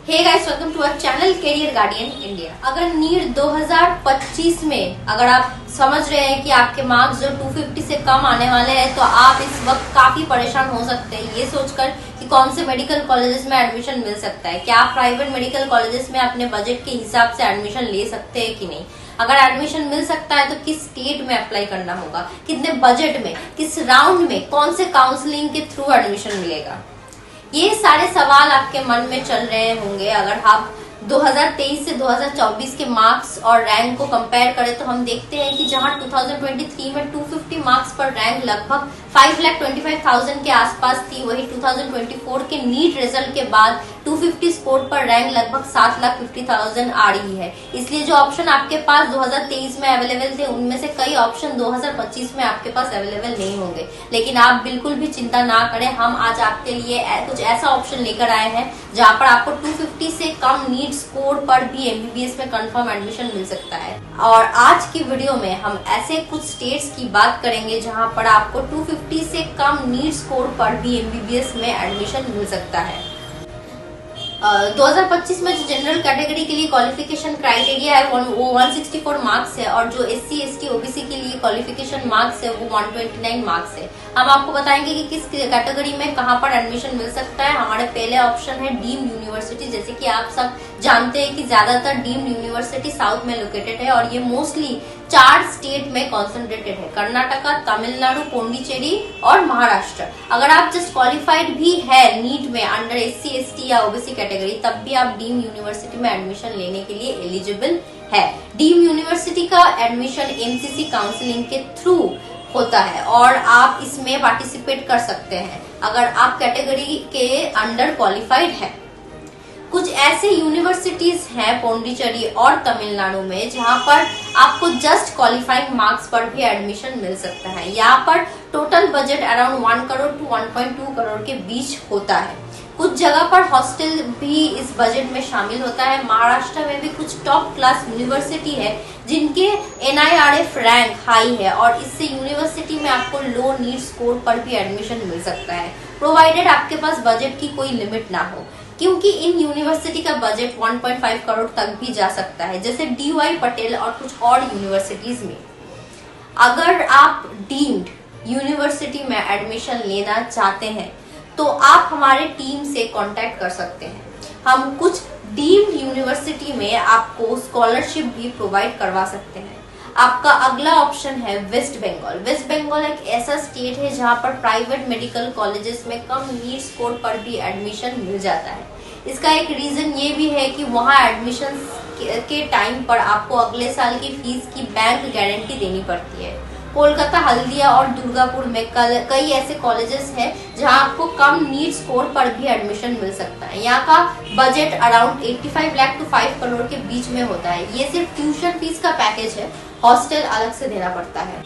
Hey guys, welcome to our channel career guardian India. अगर नीट 2025 में अगर आप समझ रहे हैं कि आपके मार्क्स जो 250 से कम आने वाले हैं, तो आप इस वक्त काफी परेशान हो सकते हैं ये सोचकर कि कौन से मेडिकल कॉलेजेस में एडमिशन मिल सकता है। क्या आप प्राइवेट मेडिकल कॉलेजेस में अपने बजट के हिसाब से एडमिशन ले सकते हैं कि नहीं। अगर एडमिशन मिल सकता है तो किस स्टेट में अप्लाई करना होगा, कितने बजट में, किस राउंड में, कौन से काउंसलिंग के थ्रू एडमिशन मिलेगा, ये सारे सवाल आपके मन में चल रहे होंगे। अगर आप 2023 से 2024 के मार्क्स और रैंक को कंपेयर करें तो हम देखते हैं कि जहां 2023 में 250 मार्क्स पर रैंक लगभग 5,25,000 के आसपास थी, वही 2024 के नीट रिजल्ट के बाद 250 स्कोर पर रैंक लगभग 7,50,000 आ रही है। इसलिए जो ऑप्शन आपके पास 2023 में अवेलेबल थे, उनमें से कई ऑप्शन 2025 में आपके पास अवेलेबल नहीं होंगे। लेकिन आप बिल्कुल भी चिंता ना करें, हम आज आपके लिए कुछ ऐसा ऑप्शन लेकर आए हैं जहां पर आपको 250 से कम नीट स्कोर पर भी एमबीबीएस में कंफर्म एडमिशन मिल सकता है। और आज की वीडियो में हम ऐसे कुछ स्टेट्स की बात करेंगे जहां पर आपको 250 से कम नीट स्कोर पर भी एमबीबीएस में एडमिशन मिल सकता है। 2025 में जो जनरल कैटेगरी के लिए क्वालिफिकेशन क्राइटेरिया है वो 164 मार्क्स है, और जो एससी एसटी ओबीसी के लिए क्वालिफिकेशन मार्क्स है वो 129 मार्क्स है। हम आपको बताएंगे कि किस कैटेगरी में कहां पर एडमिशन मिल सकता है। हमारे पहले ऑप्शन है डीम्ड यूनिवर्सिटी। जैसे कि आप सब जानते हैं कि ज्यादातर डीम्ड यूनिवर्सिटी साउथ में लोकेटेड है और ये मोस्टली 4 स्टेट में कॉन्सेंट्रेटेड है: कर्नाटका, तमिलनाडु, पौंडीचेरी और महाराष्ट्र। अगर आप जस्ट क्वालिफाइड भी है नीट में अंडर एससी एसटी या ओबीसी कैटेगरी, तब भी आप डीम यूनिवर्सिटी में एडमिशन लेने के लिए एलिजिबल है। डीम यूनिवर्सिटी का एडमिशन एमसीसी काउंसलिंग के थ्रू होता है और आप इसमें पार्टिसिपेट कर सकते हैं अगर आप कैटेगरी के अंडर क्वालिफाइड है। कुछ ऐसे यूनिवर्सिटीज हैं पौंडीचेरी और तमिलनाडु में जहां पर आपको जस्ट क्वालिफाइंग मार्क्स पर भी एडमिशन मिल सकता है। यहाँ पर total budget around 1 crore to 1.2 crore के बीच होता है। कुछ जगह पर हॉस्टल भी इस बजट में शामिल होता है। महाराष्ट्र में भी कुछ टॉप क्लास यूनिवर्सिटी है जिनके NIRF रैंक हाई है और इससे यूनिवर्सिटी में आपको लो नीट स्कोर पर भी एडमिशन मिल सकता है, प्रोवाइडेड आपके पास बजट की कोई लिमिट ना हो, क्योंकि इन यूनिवर्सिटी का बजट 1.5 करोड़ तक भी जा सकता है, जैसे DY पटेल और कुछ और यूनिवर्सिटीज में। अगर आप डीम्ड यूनिवर्सिटी में एडमिशन लेना चाहते हैं तो आप हमारे टीम से कांटेक्ट कर सकते हैं। हम कुछ डीम्ड यूनिवर्सिटी में आपको स्कॉलरशिप भी प्रोवाइड करवा सकते हैं। आपका अगला ऑप्शन है वेस्ट बंगाल। वेस्ट बंगाल एक ऐसा स्टेट है जहां पर प्राइवेट मेडिकल कॉलेजेस में कम नीट स्कोर पर भी एडमिशन मिल जाता है। इसका एक रीजन ये भी है कि वहां एडमिशन के टाइम पर आपको अगले साल की फीस की बैंक गारंटी देनी पड़ती है। कोलकाता, हल्दिया और दुर्गापुर में कई ऐसे कॉलेजेस हैं जहां आपको कम नीट स्कोर पर भी एडमिशन मिल सकता है। यहाँ का budget around 85 lakh to 5 crore के बीच में होता है। ये सिर्फ ट्यूशन फीस का पैकेज है, हॉस्टल अलग से देना पड़ता है।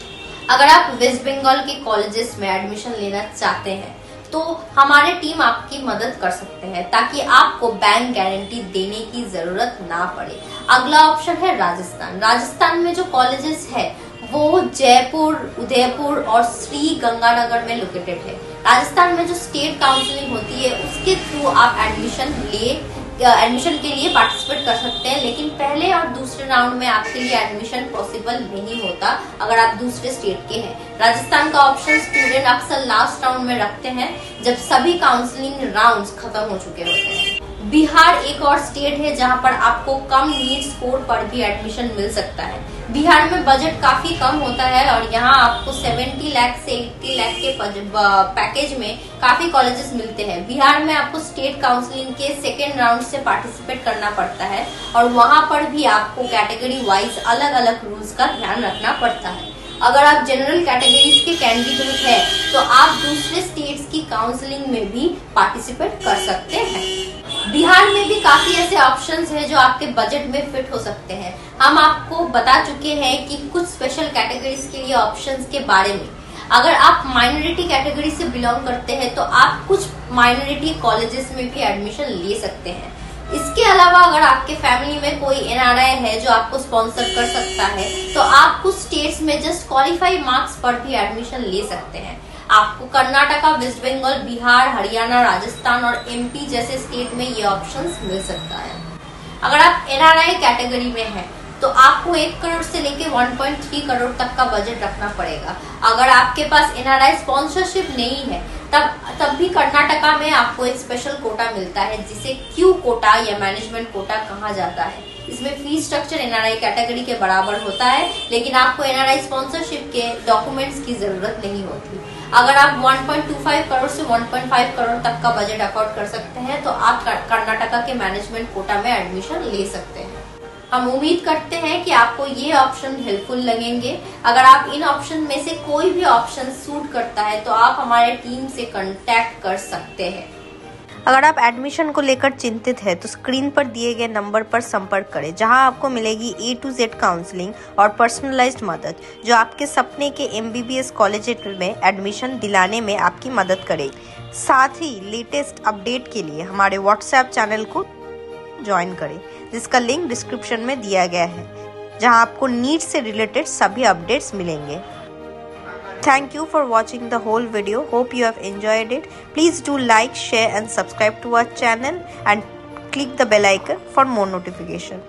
अगर आप वेस्ट बंगाल के कॉलेजेस में एडमिशन लेना चाहते हैं तो हमारी टीम आपकी मदद कर सकते हैं ताकि आपको बैंक गारंटी देने की जरूरत ना पड़े। अगला ऑप्शन है राजस्थान। राजस्थान में जो कॉलेजेस है वो जयपुर, उदयपुर और श्री गंगानगर में लोकेटेड है। राजस्थान में जो स्टेट काउंसलिंग होती है उसके थ्रू आप एडमिशन के लिए पार्टिसिपेट कर सकते हैं, लेकिन पहले और दूसरे राउंड में आपके लिए एडमिशन पॉसिबल नहीं होता अगर आप दूसरे स्टेट के हैं। राजस्थान का ऑप्शन स्टूडेंट अक्सर लास्ट राउंड में रखते हैं जब सभी काउंसलिंग राउंड्स खत्म हो चुके होते हैं। बिहार एक और स्टेट है जहां पर आपको कम नीट स्कोर पर भी एडमिशन मिल सकता है। बिहार में बजट काफी कम होता है और यहाँ आपको 70 लाख से 80 लाख के पैकेज में काफी कॉलेजेस मिलते हैं। बिहार में आपको स्टेट काउंसलिंग के सेकेंड राउंड से पार्टिसिपेट करना पड़ता है और वहां पर भी आपको कैटेगरी वाइज अलग अलग रूल्स का ध्यान रखना पड़ता है। अगर आप जनरल कैटेगरीज के कैंडिडेट हैं तो आप दूसरे स्टेट्स की काउंसलिंग में भी पार्टिसिपेट कर सकते हैं। बिहार में भी काफी ऐसे ऑप्शंस हैं जो आपके बजट में फिट हो सकते हैं। हम आपको बता चुके हैं कि कुछ स्पेशल कैटेगरीज के लिए ऑप्शंस के बारे में। अगर आप माइनॉरिटी कैटेगरी से बिलोंग करते हैं तो आप कुछ माइनॉरिटी कॉलेजेस में भी एडमिशन ले सकते हैं। इसके अलावा अगर आपके फैमिली में कोई NRI है जो आपको स्पॉन्सर कर सकता है तो आप कुछ स्टेट्स में जस्ट क्वालिफाई मार्क्स पर भी एडमिशन ले सकते हैं। आपको कर्नाटका, वेस्ट बंगाल, बिहार, हरियाणा, राजस्थान और एमपी जैसे स्टेट में ये ऑप्शंस मिल सकता है। अगर आप एनआरआई कैटेगरी में हैं तो आपको 1 करोड़ से लेके 1.3 करोड़ तक का बजट रखना पड़ेगा। अगर आपके पास एनआरआई स्पॉन्सरशिप नहीं है तब भी कर्नाटका में आपको एक स्पेशल कोटा मिलता है जिसे क्यू कोटा या मैनेजमेंट कोटा कहा जाता है। इसमें फीस स्ट्रक्चर एनआरआई कैटेगरी के बराबर होता है, लेकिन आपको एनआरआई स्पॉन्सरशिप के डॉक्यूमेंट्स की जरूरत नहीं होती। अगर आप 1.25 करोड़ से 1.5 करोड़ तक का बजट अफोर्ड कर सकते हैं तो आप कर्नाटका के मैनेजमेंट कोटा में एडमिशन ले सकते हैं। हम उम्मीद करते हैं कि आपको ये ऑप्शन हेल्पफुल लगेंगे। अगर आप इन ऑप्शन में से कोई भी ऑप्शन सूट करता है तो आप हमारे टीम से कांटेक्ट कर सकते हैं। अगर आप एडमिशन को लेकर चिंतित हैं तो स्क्रीन पर दिए गए नंबर पर संपर्क करें, जहां आपको मिलेगी A to Z काउंसलिंग और पर्सनलाइज्ड मदद, जो आपके सपने के MBBS कॉलेज में एडमिशन दिलाने में आपकी मदद करेगी। साथ ही लेटेस्ट अपडेट के लिए हमारे व्हाट्सएप चैनल को ज्वाइन करें, जिसका लिंक डिस्क्रिप्शन में दिया गया है, जहां आपको नीट से रिलेटेड सभी अपडेट्स मिलेंगे। Thank you for watching the whole video. Hope you have enjoyed it. Please do like, share and subscribe to our channel and click the bell icon for more notification.